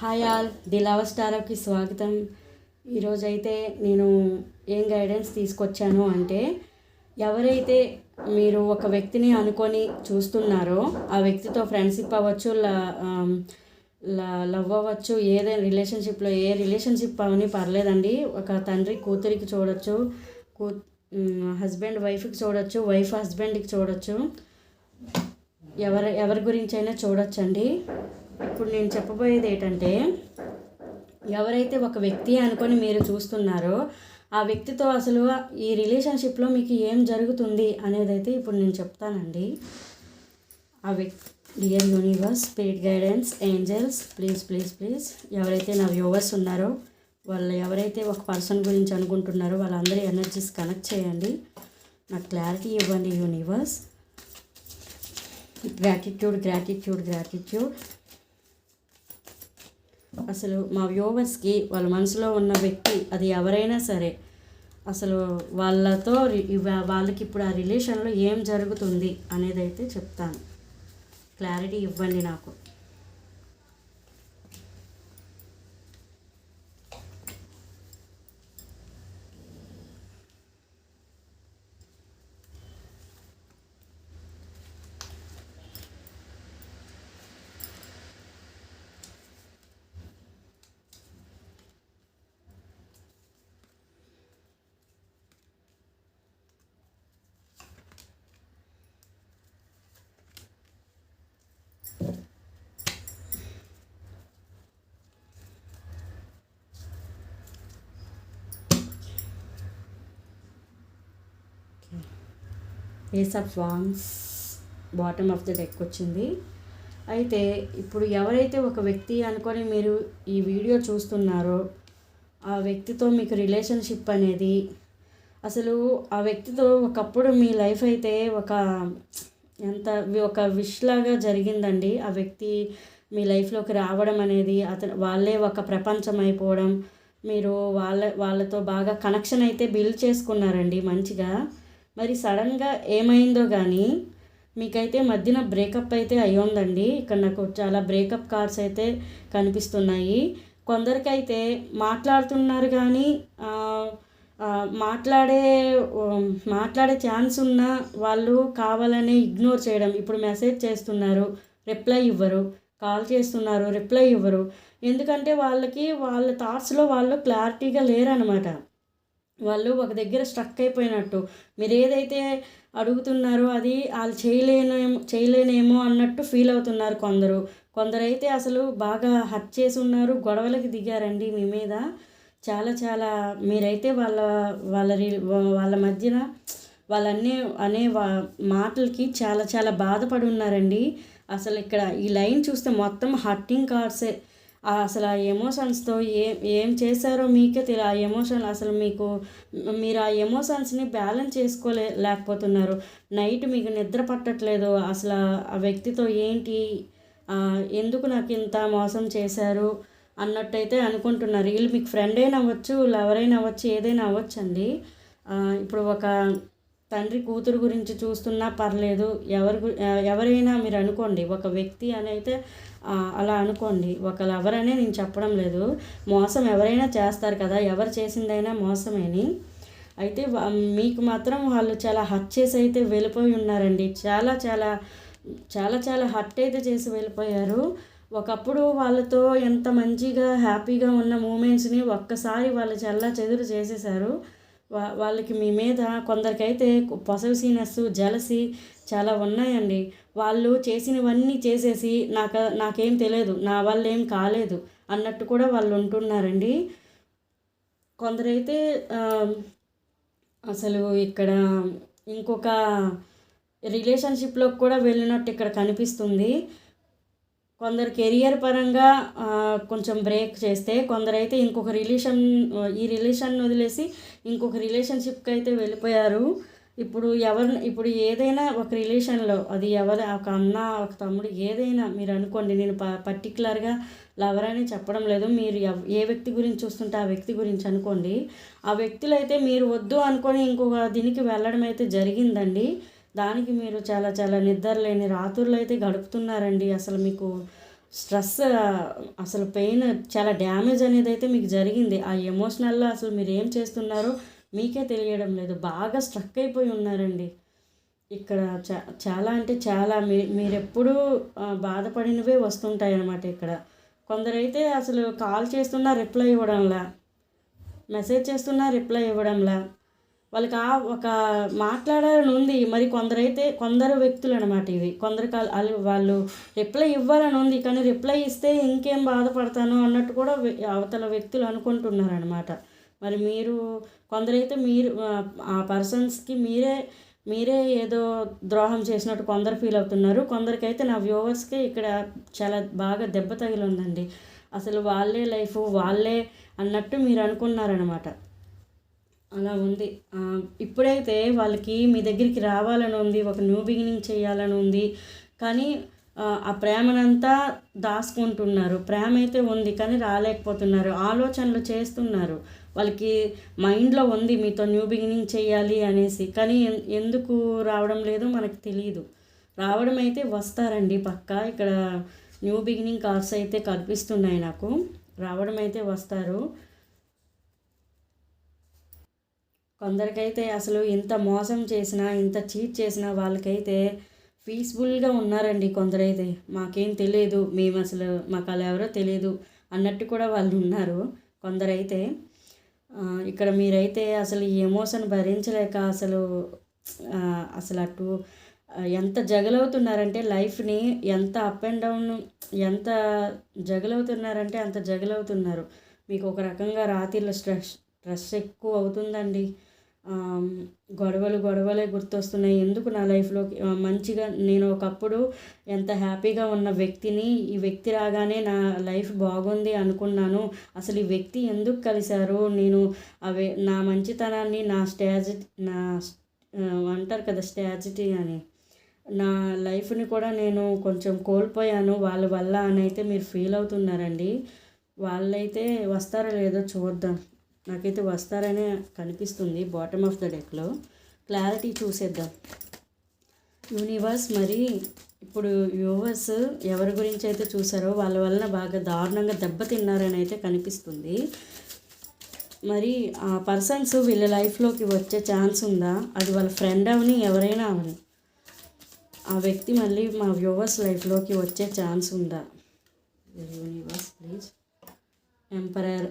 Hi all, the love స్టార్కి స్వాగతం. ఈరోజైతే నేను ఏం గైడెన్స్ తీసుకొచ్చాను అంటే, ఎవరైతే మీరు ఒక వ్యక్తిని అనుకొని చూస్తున్నారో ఆ వ్యక్తితో ఫ్రెండ్షిప్ అవ్వచ్చు, లవ్ అవ్వచ్చు, ఏదైనా రిలేషన్షిప్లో ఏ రిలేషన్షిప్ అవని పర్లేదండి. ఒక తండ్రి కూతురికి చూడొచ్చు, హస్బెండ్ వైఫ్కి చూడొచ్చు, వైఫ్ హస్బెండ్కి చూడొచ్చు, ఎవరి గురించి అయినా చూడొచ్చండి. ఇప్పుడు నేను చెప్పబోయేది ఏంటంటే, ఎవరైతే ఒక వ్యక్తి అనుకొని మీరు చూస్తున్నారో ఆ వ్యక్తితో అసలు ఈ రిలేషన్షిప్లో మీకు ఏం జరుగుతుంది అనేది అయితే ఇప్పుడు నేను చెప్తానండి. ఆ వ్యక్తి dear universe, spirit guidance, angels, please please please ఎవరైతే నా వ్యూవర్స్ ఉన్నారో వాళ్ళు ఎవరైతే ఒక పర్సన్ గురించి అనుకుంటున్నారో వాళ్ళందరి ఎనర్జీస్ కనెక్ట్ చేయండి. నాకు క్లారిటీ ఇవ్వండి యూనివర్స్. Gratitude gratitude gratitude. అసలు మా వ్యూవర్స్కి వాళ్ళ మనసులో ఉన్న వ్యక్తి అది ఎవరైనా సరే, అసలు వాళ్ళతో వాళ్ళకి ఇప్పుడు ఆ రిలేషన్లో ఏం జరుగుతుంది అనేది అయితే చెప్తాను. క్లారిటీ ఇవ్వండి నాకు. Ace of wands bottom of the deck వచ్చింది. అయితే ఇప్పుడు ఎవరైతే ఒక వ్యక్తి అనుకొని మీరు ఈ వీడియో చూస్తున్నారో ఆ వ్యక్తితో మీకు రిలేషన్షిప్ అనేది, అసలు ఆ వ్యక్తితో ఒకప్పుడు మీ లైఫ్ అయితే ఒక విష్ లాగా జరిగిందండి. ఆ వ్యక్తి మీ లైఫ్లోకి రావడం అనేది, వాళ్ళే ఒక ప్రపంచం అయిపోవడం, మీరు వాళ్ళతో బాగా కనెక్షన్ అయితే బిల్డ్ చేసుకున్నారండి మంచిగా. మరి సడన్గా ఏమైందో కానీ మీకైతే మధ్యన బ్రేకప్ అయితే అయ్యిందండి. ఇక్కడ నాకు చాలా బ్రేకప్ కార్డ్స్ అయితే కనిపిస్తున్నాయి. కొందరికైతే మాట్లాడుతున్నారు కానీ మాట్లాడే ఛాన్స్ ఉన్న వాళ్ళు కావాలనే ఇగ్నోర్ చేయడం. ఇప్పుడు మెసేజ్ చేస్తున్నారు, రిప్లై ఇవ్వరు, కాల్ చేస్తున్నారు, రిప్లై ఇవ్వరు. ఎందుకంటే వాళ్ళ థాట్స్లో వాళ్ళు క్లారిటీగా లేరనమాట. వాళ్ళు ఒక దగ్గర స్ట్రక్ అయిపోయినట్టు. మీరు ఏదైతే అడుగుతున్నారో అది వాళ్ళు చేయలేనేమో అన్నట్టు ఫీల్ అవుతున్నారు కొందరైతే అసలు బాగా హర్ట్ చేసి ఉన్నారు, గొడవలకి దిగారండి మీ మీద. చాలా మీరైతే వాళ్ళ మధ్యన అనే మాటలకి చాలా బాధపడి ఉన్నారండి. అసలు ఇక్కడ ఈ లైన్ చూస్తే మొత్తం హర్టింగ్ కార్డ్సే. అసలు ఆ ఎమోషన్స్తో ఏం చేశారో మీకే తెలియదు. ఆ ఎమోషన్ అసలు మీరు ఆ ఎమోషన్స్ని బ్యాలెన్స్ లేకపోతున్నారు. నైట్ మీకు నిద్ర పట్టట్లేదు. అసలు ఆ వ్యక్తితో ఎందుకు నాకు ఇంత మోసం చేశారు అన్నట్టయితే అనుకుంటున్నారు. వీళ్ళు మీకు ఫ్రెండ్ అయినా అవ్వచ్చు, ఎవరైనా అవ్వచ్చు, ఏదైనా అవ్వచ్చండి. ఇప్పుడు ఒక తండ్రి కూతురు గురించి చూస్తున్నా పర్లేదు, ఎవరైనా మీరు అనుకోండి. ఒక వ్యక్తి అని అయితే అలా అనుకోండి. ఒక లవర్ అనే నేను చెప్పడం లేదు. మోసం ఎవరైనా చేస్తారు కదా, ఎవరు చేసిందైనా మోసమేని. అయితే మీకు మాత్రం వాళ్ళు చాలా హర్ట్ చేసి అయితే వెళ్ళిపోయి ఉన్నారండి. చాలా హర్ట్ అయితే చేసి వెళ్ళిపోయారు. ఒకప్పుడు వాళ్ళతో ఎంత మంచిగా హ్యాపీగా ఉన్న మూమెంట్స్ని ఒక్కసారి వాళ్ళు చెల్లాచెదురు చేసేసారు. వాళ్ళకి మీ మీద కొందరికైతే పొసెసివ్నెస్, జెలసీ చాలా ఉన్నాయండి. వాళ్ళు చేసినవన్నీ చేసేసి నాకేం తెలియదు, నా వల్ల ఏం కాలేదు అన్నట్టు కూడా వాళ్ళు ఉంటున్నారండి. కొందరైతే అసలు ఇక్కడ ఇంకొక రిలేషన్షిప్లోకి కూడా వెళ్ళినట్టు ఇక్కడ కనిపిస్తుంది. కొందరు కెరియర్ పరంగా కొంచెం బ్రేక్ చేస్తే, కొందరైతే ఈ రిలేషన్ వదిలేసి ఇంకొక రిలేషన్షిప్కి అయితే వెళ్ళిపోయారు. ఇప్పుడు ఏదైనా ఒక రిలేషన్లో అది ఒక అన్న, ఒక తమ్ముడు, ఏదైనా మీరు అనుకోండి. నేను పర్టికులర్గా లవర్ అని చెప్పడం లేదు. మీరు ఏ వ్యక్తి గురించి చూస్తుంటే ఆ వ్యక్తి గురించి అనుకోండి. ఆ వ్యక్తులు అయితే మీరు వద్దు అనుకొని ఇంకొక దీనికి వెళ్ళడం అయితే జరిగిందండి. దానికి మీరు చాలా నిద్ర లేని రాత్రులు అయితే గడుపుతున్నారండి. అసలు మీకు స్ట్రెస్, అసలు పెయిన్, చాలా డ్యామేజ్ అనేది అయితే మీకు జరిగింది. ఆ ఎమోషనల్లో అసలు మీరు ఏం చేస్తున్నారో మీకే తెలియడం లేదు. బాగా స్ట్రక్ అయిపోయి ఉన్నారండి. ఇక్కడ చాలా అంటే చాలా మీరెప్పుడూ బాధపడినవే వస్తుంటాయి అన్నమాట ఇక్కడ. కొందరైతే అసలు కాల్ చేస్తున్నా రిప్లై ఇవ్వడంలా, మెసేజ్ చేస్తున్నా రిప్లై ఇవ్వడంలా, వాళ్ళకి ఒక మాట్లాడాలని ఉంది. మరి కొందరు వ్యక్తులు అనమాట ఇవి. కొందరు వాళ్ళు రిప్లై ఇవ్వాలని ఉంది, కానీ రిప్లై ఇస్తే ఇంకేం బాధపడతాను అన్నట్టు కూడా అవతల వ్యక్తులు అనుకుంటున్నారనమాట. మరి కొందరైతే ఆ పర్సన్స్కి మీరే ఏదో ద్రోహం చేసినట్టు కొందరు ఫీల్ అవుతున్నారు. కొందరికైతే నా వ్యూవర్స్కి ఇక్కడ చాలా బాగా దెబ్బ తగిలి ఉందండి. అసలు వాళ్ళే లైఫ్ వాళ్ళే అన్నట్టు మీరు అనుకున్నారనమాట. అలా ఉంది. ఇప్పుడైతే వాళ్ళకి మీ దగ్గరికి రావాలని ఉంది, ఒక న్యూ బిగినింగ్ చేయాలని ఉంది, కానీ ఆ ప్రేమనంతా దాచుకుంటున్నారు. ప్రేమ అయితే ఉంది కానీ రాలేకపోతున్నారు, ఆలోచనలు చేస్తున్నారు. వాళ్ళకి మైండ్లో ఉంది మీతో న్యూ బిగినింగ్ చేయాలి అనేసి, కానీ ఎందుకు రావడం లేదో మనకు తెలియదు. రావడం అయితే వస్తారండి పక్కా. ఇక్కడ న్యూ బిగినింగ్ కార్డ్స్ అయితే కనిపిస్తున్నాయి నాకు. రావడం అయితే వస్తారు. కొందరికైతే అసలు ఇంత మోసం చేసినా, ఇంత చీట్ చేసినా వాళ్ళకైతే పీస్ఫుల్గా ఉన్నారండి. కొందరైతే మాకేం తెలియదు, మేము అసలు మాకు అలా ఎవరో తెలియదు అన్నట్టు కూడా వాళ్ళు ఉన్నారు. కొందరైతే ఇక్కడ మీరైతే అసలు ఈ ఎమోషన్ భరించలేక అసలు అటు ఎంత జగలవుతున్నారంటే లైఫ్ని, ఎంత అప్ అండ్ డౌన్, ఎంత జగలవుతున్నారంటే అంత జగలవుతున్నారు. మీకు ఒక రకంగా రాత్రిలో స్ట్రెస్ ఎక్కువ అవుతుందండి. గొడవలే గుర్తొస్తున్నాయి. ఎందుకు నా లైఫ్లోకి మంచిగా నేను ఒకప్పుడు ఎంత హ్యాపీగా ఉన్న వ్యక్తిని, ఈ వ్యక్తి రాగానే నా లైఫ్ బాగుంది అనుకున్నాను. అసలు ఈ వ్యక్తి ఎందుకు కలిశారు? నేను నా మంచితనాన్ని, నా అంటారు కదా స్ట్రాటజీ అని, నా లైఫ్ని కూడా నేను కొంచెం కోల్పోయాను వాళ్ళ వల్ల అని అయితే మీరు ఫీల్ అవుతున్నారండి. వాళ్ళైతే వస్తారో లేదో చూద్దాం. నాకైతే వస్తారనే కనిపిస్తుంది బాటమ్ ఆఫ్ ద డెక్లో. క్లారిటీ చూసేద్దాం. యూనివర్స్ మరి ఇప్పుడు వ్యూవర్స్ ఎవరి గురించి అయితే చూసారో వాళ్ళ వలన బాగా దారుణంగా దెబ్బతిన్నారని అయితే కనిపిస్తుంది. మరి ఆ పర్సన్స్ వీళ్ళ లైఫ్లోకి వచ్చే ఛాన్స్ ఉందా? అది వాళ్ళ ఫ్రెండ్ అవని, ఎవరైనా అవని, ఆ వ్యక్తి మళ్ళీ మా వ్యూవర్స్ లైఫ్లోకి వచ్చే ఛాన్స్ ఉందా? Universe please. ఎంపరర్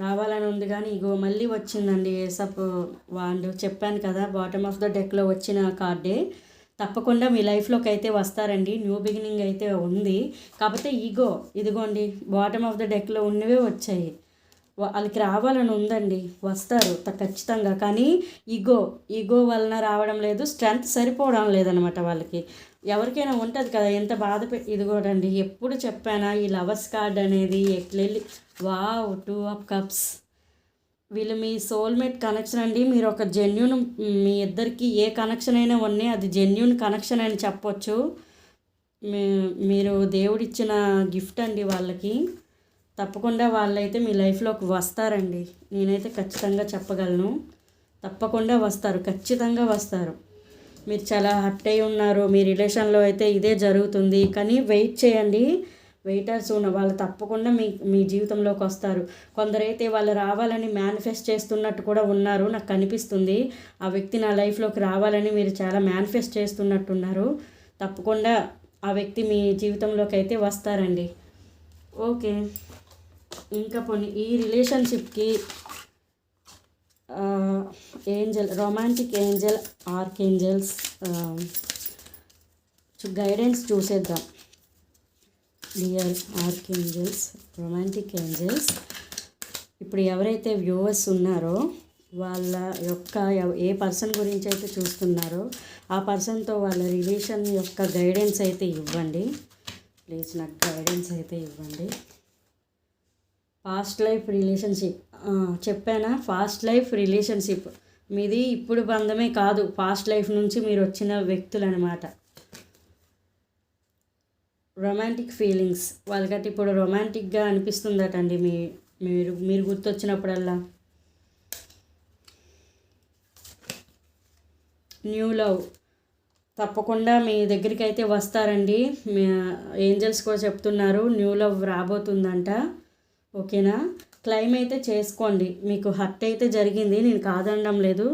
రావాలని ఉంది కానీ ఇగో మళ్ళీ వచ్చిందండి ఏసప్ వాండ్. చెప్పాను కదా బాటమ్ ఆఫ్ ద డెక్లో వచ్చిన కార్డే. తప్పకుండా మీ లైఫ్లోకి అయితే వస్తారండి. న్యూ బిగినింగ్ అయితే ఉంది. కాకపోతే ఇదిగోండి బాటమ్ ఆఫ్ ద డెక్లో ఉన్నవే వచ్చాయి. వాళ్ళకి రావాలని ఉందండి, వస్తారు ఖచ్చితంగా. కానీ ఈగో వలన రావడం లేదు, స్ట్రెంగ్త్ సరిపోవడం లేదనమాట వాళ్ళకి. ఎవరికైనా ఉంటుంది కదా ఎంత ఇదిగోడండి, ఎప్పుడు చెప్పానా ఈ లవర్స్ కార్డ్ అనేది ఎట్లెళ్ళి. Wow, 2 of Cups. వీళ్ళు మీ సోల్మేట్ కనెక్షన్ అండి. మీరు ఒక జెన్యూన్, మీ ఇద్దరికి ఏ కనెక్షన్ అయినా ఉన్నాయి, అది జెన్యూన్ కనెక్షన్ అని చెప్పొచ్చు. మీరు దేవుడిచ్చిన గిఫ్ట్ అండి వాళ్ళకి. తప్పకుండా వాళ్ళైతే మీ లైఫ్లోకి వస్తారండి. నేనైతే ఖచ్చితంగా చెప్పగలను. తప్పకుండా వస్తారు, ఖచ్చితంగా వస్తారు. మీరు చాలా హర్ట్ అయి ఉన్నారు, మీ రిలేషన్లో అయితే ఇదే జరుగుతుంది. కానీ వెయిట్ చేయండి, వెయిటర్స్ ఉన్న వాళ్ళు తప్పకుండా మీ జీవితంలోకి వస్తారు. కొందరైతే వాళ్ళు రావాలని మేనిఫెస్ట్ చేస్తున్నట్టు కూడా ఉన్నారు, నాకు కనిపిస్తుంది. ఆ వ్యక్తి నా లైఫ్లోకి రావాలని మీరు చాలా మేనిఫెస్ట్ చేస్తున్నట్టున్నారు. తప్పకుండా ఆ వ్యక్తి మీ జీవితంలోకి అయితే వస్తారండి. ఓకే, ఇంకా ఈ రిలేషన్షిప్కి రొమాంటిక్ ఏంజల్, ఆర్కేంజల్స్ గైడెన్స్ చూసేద్దాం. డియర్ ఆర్కేంజల్స్, రొమాంటిక్ ఏంజల్స్, ఇప్పుడు ఎవరైతే వ్యూవర్స్ ఉన్నారో వాళ్ళ యొక్క ఏ పర్సన్ గురించి అయితే చూస్తున్నారో ఆ పర్సన్తో వాళ్ళ రిలేషన్ యొక్క గైడెన్స్ అయితే ఇవ్వండి ప్లీజ్. నాకు గైడెన్స్ అయితే ఇవ్వండి. పాస్ట్ లైఫ్ రిలేషన్షిప్ చెప్పానా, ఫాస్ట్ లైఫ్ రిలేషన్షిప్ మీది. ఇప్పుడు బంధమే కాదు, పాస్ట్ లైఫ్ నుంచి మీరు వచ్చిన వ్యక్తులు అనమాట. రొమాంటిక్ ఫీలింగ్స్ వాళ్ళకైతే ఇప్పుడు రొమాంటిక్గా అనిపిస్తుందట అండి. మీరు గుర్తొచ్చినప్పుడల్లా న్యూ లవ్, తప్పకుండా మీ దగ్గరికి అయితే వస్తారండి. మీ ఏంజల్స్ కూడా చెప్తున్నారు న్యూ లవ్ రాబోతుందంట. ఓకేనా? క్లెయిమ్ అయితే చేసుకోండి. మీకు హర్ట్ అయితే జరిగింది, నేను కాదనడం లేదు.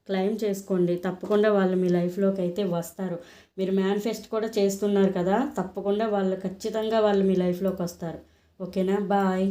క్లెయిమ్ చేసుకోండి. తప్పకుండా వాళ్ళు మీ లైఫ్లోకి అయితే వస్తారు. మీరు మేనిఫెస్ట్ కూడా చేస్తున్నారు కదా, తప్పకుండా వాళ్ళు ఖచ్చితంగా వాళ్ళు మీ లైఫ్లోకి వస్తారు. ఓకేనా? బాయ్.